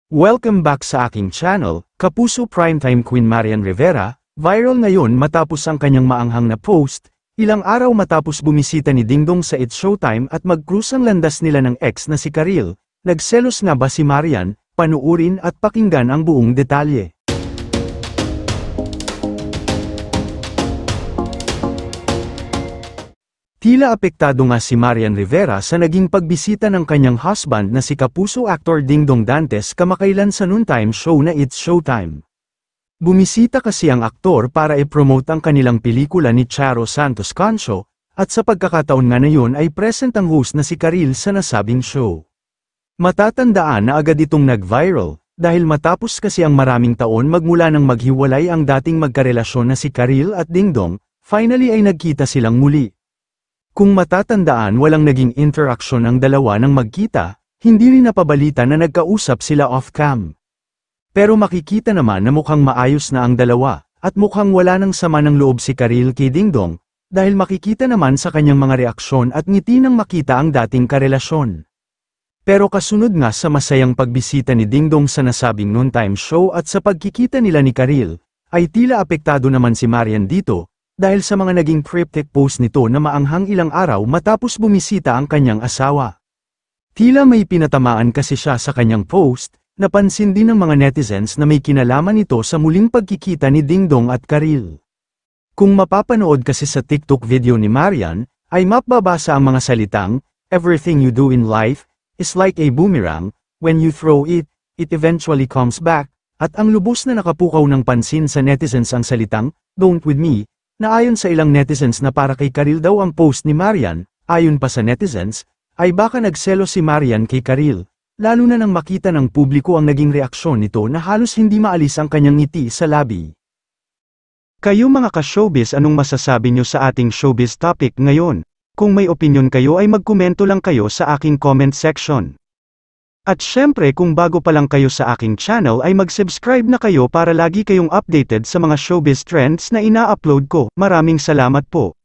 Welcome back sa aking channel, Kapuso Primetime Queen Marian Rivera. Viral ngayon matapos ang kanyang maanghang na post, ilang araw matapos bumisita ni Dingdong sa It's Showtime at magkrusang landas nila ng ex na si Karil. Nagselos nga ba si Marian? Panuurin at pakinggan ang buong detalye. Tila apektado nga si Marian Rivera sa naging pagbisita ng kanyang husband na si Kapuso actor Dingdong Dantes kamakailan sa noontime show na It's Showtime. Bumisita kasi ang aktor para i-promote ang kanilang pelikula ni Charo Santos Concho, at sa pagkakataon nga na yun ay present ang host na si Karil sa nasabing show. Matatandaan na agad itong nag-viral, dahil matapos kasi ang maraming taon magmula nang maghiwalay ang dating magkarelasyon na si Karil at Dingdong, finally ay nagkita silang muli. Kung matatandaan walang naging interaction ang dalawa nang magkita, hindi rin napabalita na nagkausap sila off-cam. Pero makikita naman na mukhang maayos na ang dalawa, at mukhang wala nang sama ng loob si Karil kay Dingdong, dahil makikita naman sa kanyang mga reaksyon at ngiti nang makita ang dating karelasyon. Pero kasunod nga sa masayang pagbisita ni Dingdong sa nasabing noontime show at sa pagkikita nila ni Karil, ay tila apektado naman si Marian dito, dahil sa mga naging cryptic post nito na maanghang ilang araw matapos bumisita ang kanyang asawa. Tila may pinatamaan kasi siya sa kanyang post, napansin din ng mga netizens na may kinalaman ito sa muling pagkikita ni Dingdong at Karil. Kung mapapanood kasi sa TikTok video ni Marian, ay mapabasa ang mga salitang, "Everything you do in life is like a boomerang, when you throw it, it eventually comes back," at ang lubos na nakapukaw ng pansin sa netizens ang salitang, "Don't with me," na ayon sa ilang netizens na para kay Karil daw ang post ni Marian, ayon pa sa netizens, ay baka nagselo si Marian kay Karil, lalo na nang makita ng publiko ang naging reaksyon nito na halos hindi maalis ang kanyang ngiti sa labi. Kayo mga ka-showbiz, anong masasabi nyo sa ating showbiz topic ngayon? Kung may opinion kayo ay magkomento lang kayo sa aking comment section. At syempre kung bago pa lang kayo sa aking channel ay mag-subscribe na kayo para lagi kayong updated sa mga showbiz trends na ina-upload ko. Maraming salamat po.